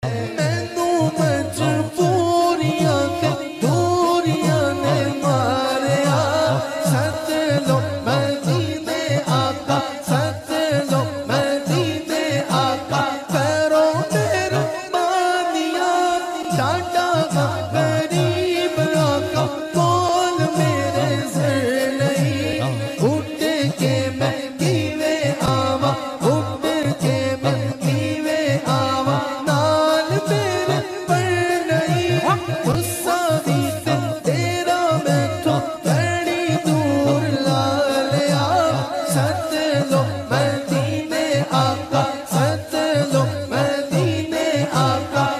مینو مجبوریاں تے دوریاں نے ماریا سچ لو مدینے آقا سچ لو مدینے آقا کرو مہربانیاں ساڈا غریب آقا کول میرے سر نہیں اٹھ کے میں کیویں آواں اٹھ کے میں کیویں آواں آقا